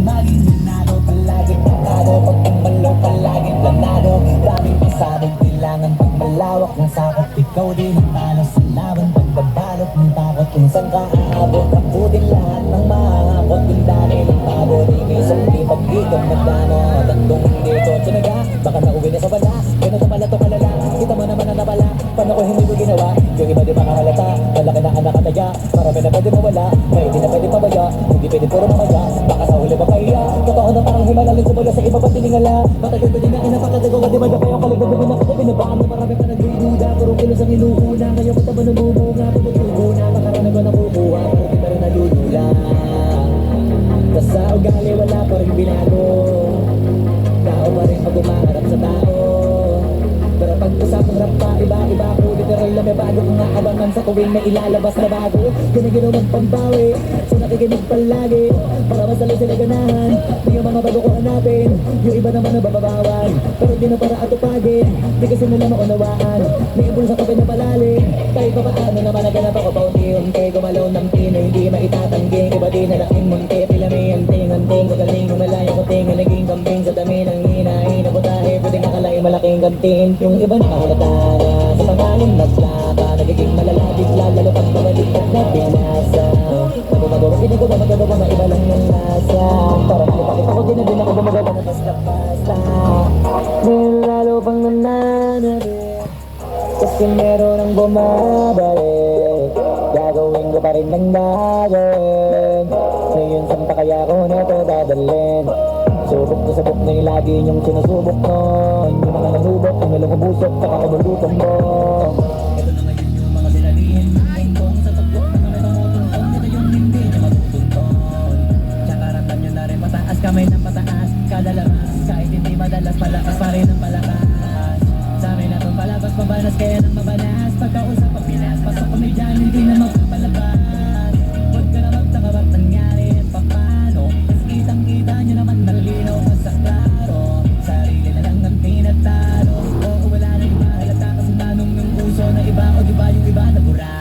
maging nanalo, palaging nanalo. Pag tumalo, palaging planado. Daming pasabog, kailangan pag malawak ng sakot. Ikaw din ang talo sa laban, pagbabalot ng takot. Kung saan ka aabot, takutin lahat ng mahakot. Yung dami ng tabo, di isang di pag-ikam na plano. Tatlong hindi ko tinaga, baka nauwi na sa wala. Ganito pala to kalala, kita mo naman ang nabala. Paano ko hindi ko ginawa, yung iba di makahalata. Malaki na anak kataya, marami na pwede mawala. May hindi na pwede pabaya, hindi pwede puro mamaya. Baka sa huli pa kaya, totoo na parang himalalin sa mula sa iba pa tiningala. Matagal pa din na inapakadagawa, di ba na kayo kaligod na binakita. Binabaan na marami pa nagdududa, puro kilos ang inuuna. Ngayon kita ba namumunga, tumutubo na. Makarami ba nakukuha, pero di pa rin nalulula. Basta ugali wala pa rin binago. Tao pa rin pag umaharap sa tao. Pero pag usapang rap pa, iba-iba ako. Literal na may bago kung naabangan sa tuwing may ilalabas na bago. Ginaginaw magpambawi, so nakikinig palagi. Para masali sila ganahan, yung mga bago ko hanapin. Yung iba naman nababawan, pero di na para atupagin. Di kasi nila maunawaan, may ibon sa kapay na palalim. Kahit pa paano naman naganap ako paunti-unti. Gumalaw ng pino, hindi maitatangging. Iba di na laking munti, pila may anting-anting. Magaling umalayo ko tingin, naging kambing sa dami ng hinahin. Nabutahe, pwedeng akalain malaking gantiin. Yung iba nakahalata na sa pangalim nagplaka. Nagiging malala, bigla, lalo pag bumaliktad na pinasa. Nagumagawa, hindi ko ba magagawa, maiba lang yung nasa. Para makipakita ko din na din ako gumagawa na basta-basta. Ngayon lalo pang nananari, kasi meron ang bumabalik. Gagawin ko pa rin ng gagawin. Ngayon saan pa kaya ko neto dadalhin? Subok na sabok na yung lagi niyong sinusubok nun. Yung mga nanubok, yung walang ubusok, saka kabulutan mo. Ito na ngayon yung mga sinalihin ng muntong. Sa tagbok na kami tumutuntong, ito yung hindi niya matutunton. Tsaka ramdam nyo na rin pataas, kamay ng pataas. Kada labas, kahit hindi madalas, palakas pa rin ang palakas. Sa amin na itong palabas, mabanas kaya nang mabanas. Pagkausap ang Pinas, pasok kami dyan, hindi na magpapalabas. Huwag ka na magtaka ba't nangyari at paano. Mas kitang-kita nyo naman malinaw pa sa klaro. Sarili na lang ang tinatalo. Oo, wala na iba, halata kasi tanong yung puso na iba. O diba yung iba na bura.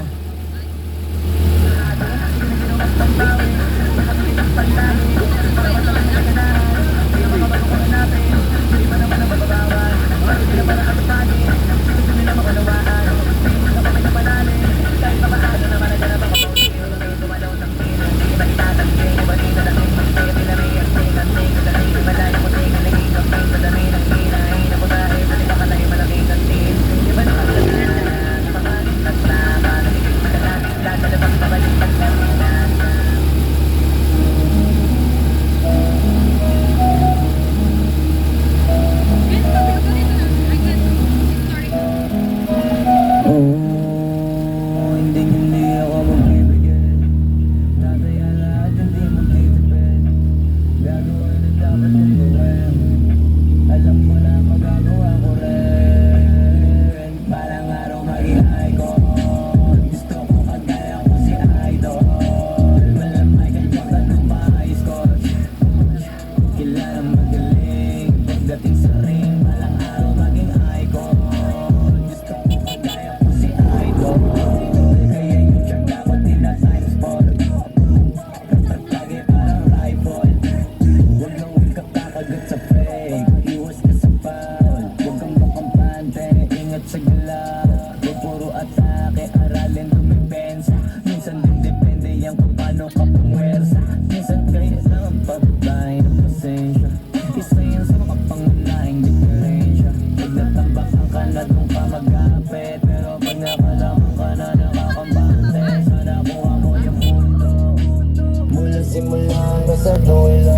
Simula hanggang sa dulo,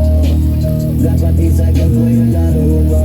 dapat isagad mo yung laro mo.